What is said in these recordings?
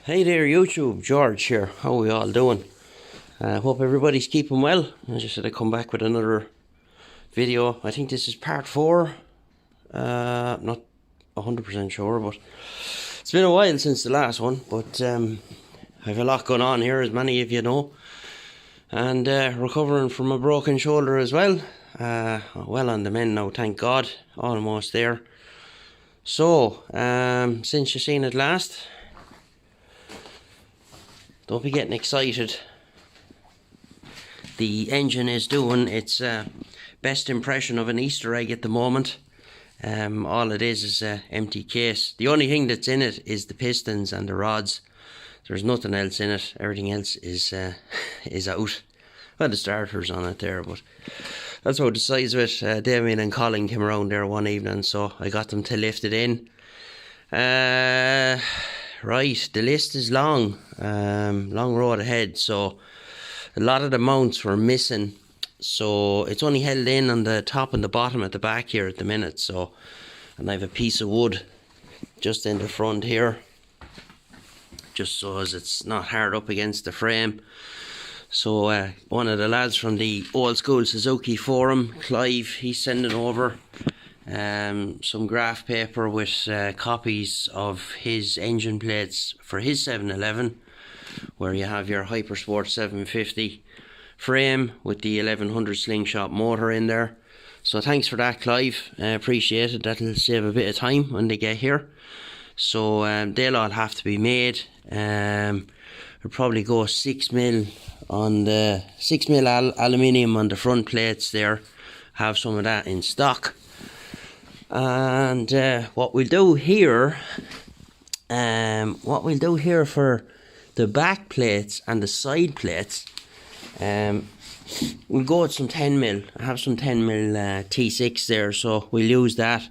Hey there YouTube, George here. How are we all doing? Hope everybody's keeping well. I just said I'd come back with another video. I think this is part 4. Not 100% sure, but it's been a while since the last one. But I have a lot going on here, as many of you know. And recovering from a broken shoulder as well. Well on the mend now, thank God. Almost there. So, since you've seen it last, don't be getting excited. The engine is doing its best impression of an Easter egg at the moment. All it is an empty case. The only thing that's in it is the pistons and the rods. There's nothing else in it. Everything else is out. Well, the starter's on it there, but that's about the size of it. Damien and Colin came around there one evening, so I got them to lift it in. Right, the list is long. Long road ahead, so a lot of the mounts were missing. So it's only held in on the top and the bottom at the back here at the minute. So, and I have a piece of wood just in the front here, just so as it's not hard up against the frame. So one of the lads from the old school Suzuki forum, Clive, he's sending over some graph paper with copies of his engine plates for his 711, where you have your Hypersport 750 frame with the 1100 slingshot motor in there. So thanks for that, Clive. I appreciate it. That'll save a bit of time when they get here. So they'll all have to be made. It'll probably go 6mm on the 6mm aluminium on the front plates there. Have some of that in stock. And what we'll do here for the back plates and the side plates, we'll go with some 10mm. I have some 10mm T6 there, so we'll use that.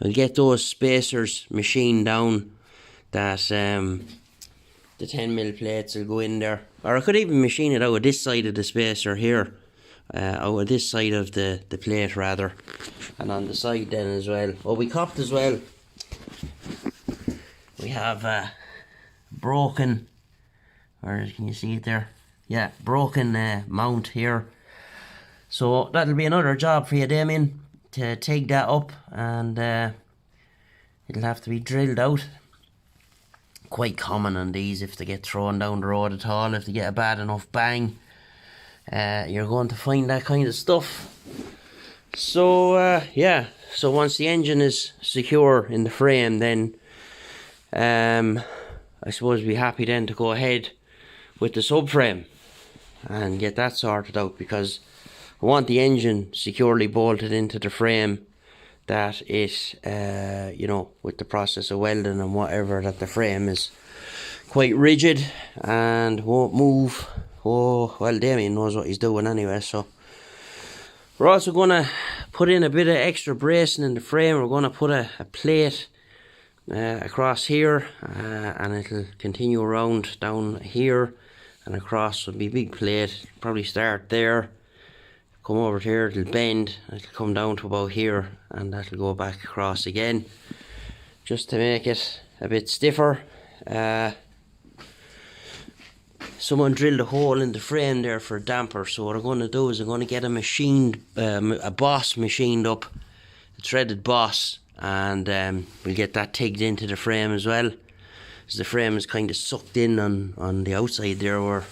I'll get those spacers machined down that the 10mm plates will go in there. Or I could even machine it out of this side of the spacer here. Out of this side of the plate rather, and on the side then as well. What we copped as well, we have broken, or can you see it there? Yeah, broken mount here. So that'll be another job for you, Damien, to take that up, and it'll have to be drilled out. Quite common on these if they get thrown down the road at all, if they get a bad enough bang. You're going to find that kind of stuff. So yeah, so once the engine is secure in the frame, then I suppose we'll be happy then to go ahead with the subframe and get that sorted out, because I want the engine securely bolted into the frame, that it you know, with the process of welding and whatever, that the frame is quite rigid and won't move. Oh, well, Damien knows what he's doing anyway, so we're also going to put in a bit of extra bracing in the frame. We're going to put a plate across here, and it'll continue around down here and across. It'll be a big plate, probably start there, come over here, it'll bend, it'll come down to about here, and that'll go back across again, just to make it a bit stiffer. Someone drilled a hole in the frame there for a damper, so what I'm going to do is I'm going to get a boss machined up, a threaded boss, and we'll get that tigged into the frame as well, because the frame is kind of sucked in on the outside there,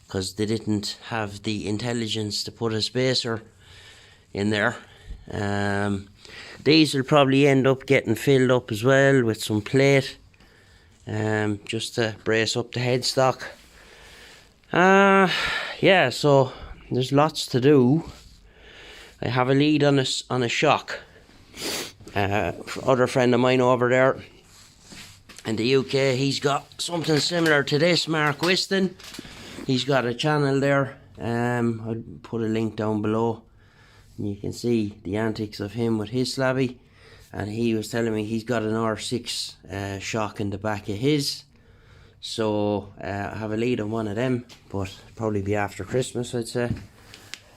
because they didn't have the intelligence to put a spacer in there. These will probably end up getting filled up as well with some plate, just to brace up the headstock. Yeah, so there's lots to do. I have a lead on a shock. Other friend of mine over there in the UK, he's got something similar to this, Mark Whiston. He's got a channel there. I'll put a link down below, and you can see the antics of him with his Slabby. And he was telling me he's got an R6 shock in the back of his. So I have a lead on one of them, but probably be after Christmas, I'd say.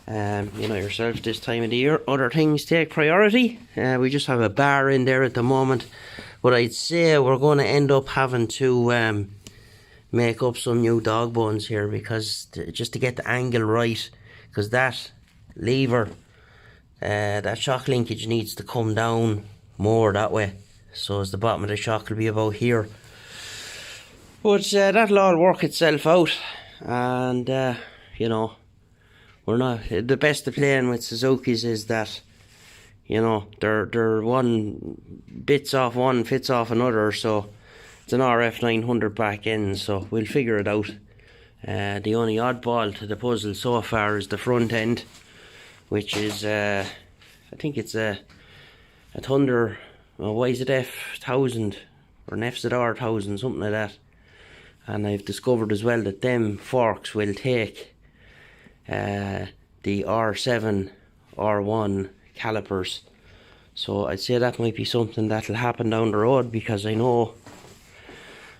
You know yourself, this time of the year, other things take priority. We just have a bar in there at the moment, but I'd say we're going to end up having to make up some new dog bones here, because just to get the angle right, because that lever, that shock linkage needs to come down more that way, so as the bottom of the shock will be about here. But that'll all work itself out, and you know, we're not, the best of playing with Suzuki's is that, you know, they're one bits off one, fits off another, so it's an RF 900 back end, so we'll figure it out. The only oddball to the puzzle so far is the front end, which is I think it's a Thunder, YZF 1000 or an FZR 1000, something like that. And I've discovered as well that them forks will take the R7, R1 calipers. So I'd say that might be something that'll happen down the road, because I know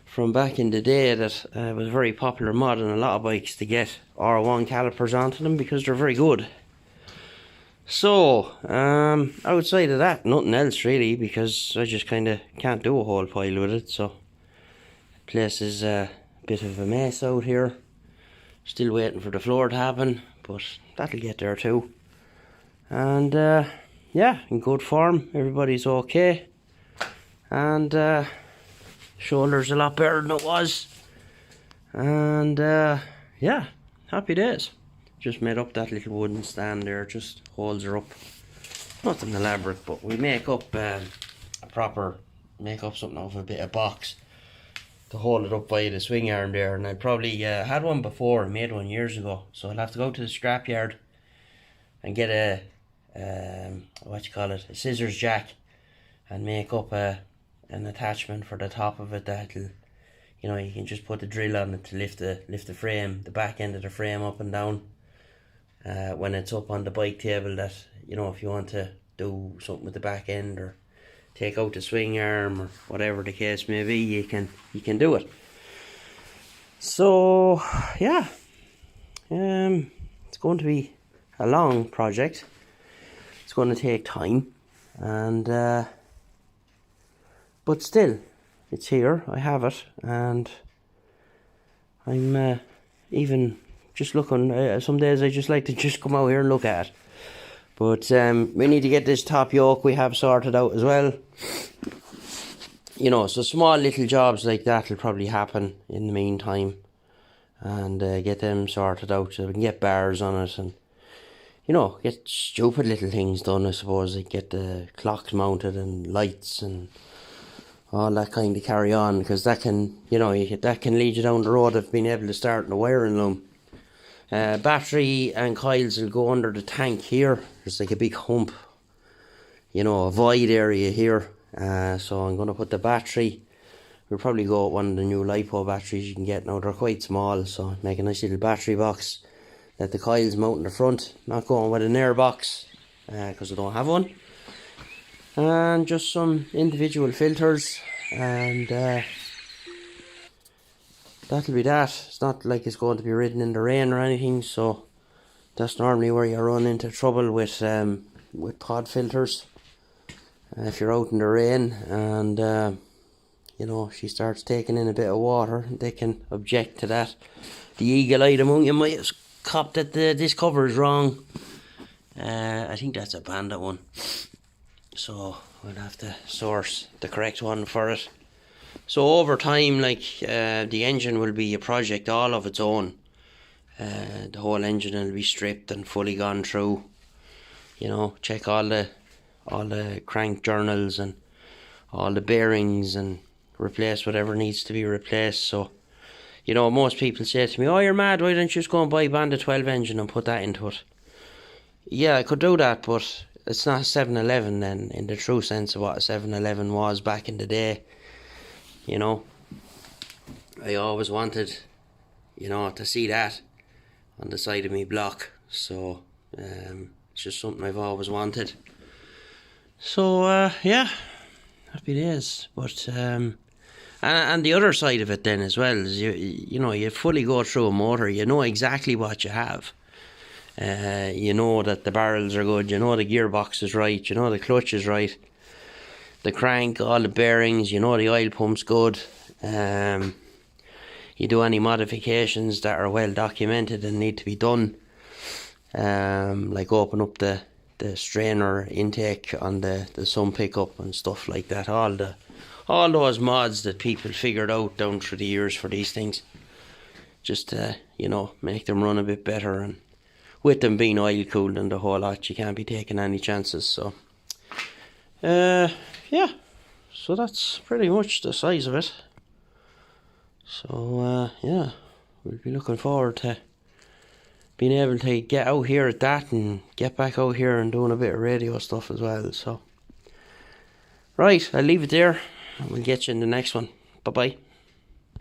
from back in the day that it was a very popular mod on a lot of bikes to get R1 calipers onto them, because they're very good. So outside of that, nothing else really, because I just kind of can't do a whole pile with it. So the place is a bit of a mess out here, still waiting for the floor to happen, but that'll get there too. And yeah, in good form, everybody's okay, and shoulder's a lot better than it was, and yeah, happy days. Just made up that little wooden stand there, just holds her up, nothing elaborate, but we make up make up something of a bit of box to hold it up by the swing arm there. And I probably had one before, I made one years ago, so I'll have to go to the scrapyard and get a a scissors jack, and make up an attachment for the top of it that'll, you know, you can just put the drill on it to lift the frame, the back end of the frame up and down when it's up on the bike table, that, you know, if you want to do something with the back end or take out the swing arm or whatever the case may be, you can do it. So yeah, it's going to be a long project. It's going to take time, and but still, it's here. I have it, and I'm even just looking. Some days I just like to just come out here and look at it. But we need to get this top yoke we have sorted out as well. You know, so small little jobs like that will probably happen in the meantime, and get them sorted out so we can get bars on it, and, you know, get stupid little things done, I suppose, like get the clocks mounted and lights and all that kind of carry on, because that can, you know, that can lead you down the road of being able to start in the wiring loom. Battery and coils will go under the tank here. There's like a big hump, you know, a void area here. So I'm going to put the battery. We'll probably go with one of the new LiPo batteries you can get now. They're quite small, so make a nice little battery box. Let the coils mount in the front. Not going with an air box, because I don't have one. And just some individual filters, and that'll be that. It's not like it's going to be ridden in the rain or anything, so that's normally where you run into trouble with pod filters. If you're out in the rain and you know, she starts taking in a bit of water, they can object to that. The eagle-eyed among you might have copped that this cover is wrong. I think that's a Bandit one, so we'll have to source the correct one for it. So over time, like, the engine will be a project all of its own. The whole engine will be stripped and fully gone through. You know, check all the crank journals and all the bearings, and replace whatever needs to be replaced. So, you know, most people say to me, "Oh, you're mad, why don't you just go and buy a Bandit 12 engine and put that into it?" Yeah, I could do that, but it's not a 711 then, in the true sense of what a 711 was back in the day. You know, I always wanted, you know, to see that on the side of me block. So it's just something I've always wanted. So yeah, happy days. But and the other side of it then as well is you know, you fully go through a motor, you know exactly what you have. You know that the barrels are good, you know the gearbox is right, you know the clutch is right, the crank, all the bearings, you know the oil pump's good. You you do any modifications that are well documented and need to be done, like open up the strainer intake on the sun pickup and stuff like that. All those mods that people figured out down through the years for these things, just to, you know, make them run a bit better. And with them being oil cooled and the whole lot, you can't be taking any chances. So yeah, so that's pretty much the size of it. So yeah, we'll be looking forward to being able to get out here at that and get back out here and doing a bit of radio stuff as well. So right, I'll leave it there and we'll get you in the next one. Bye bye.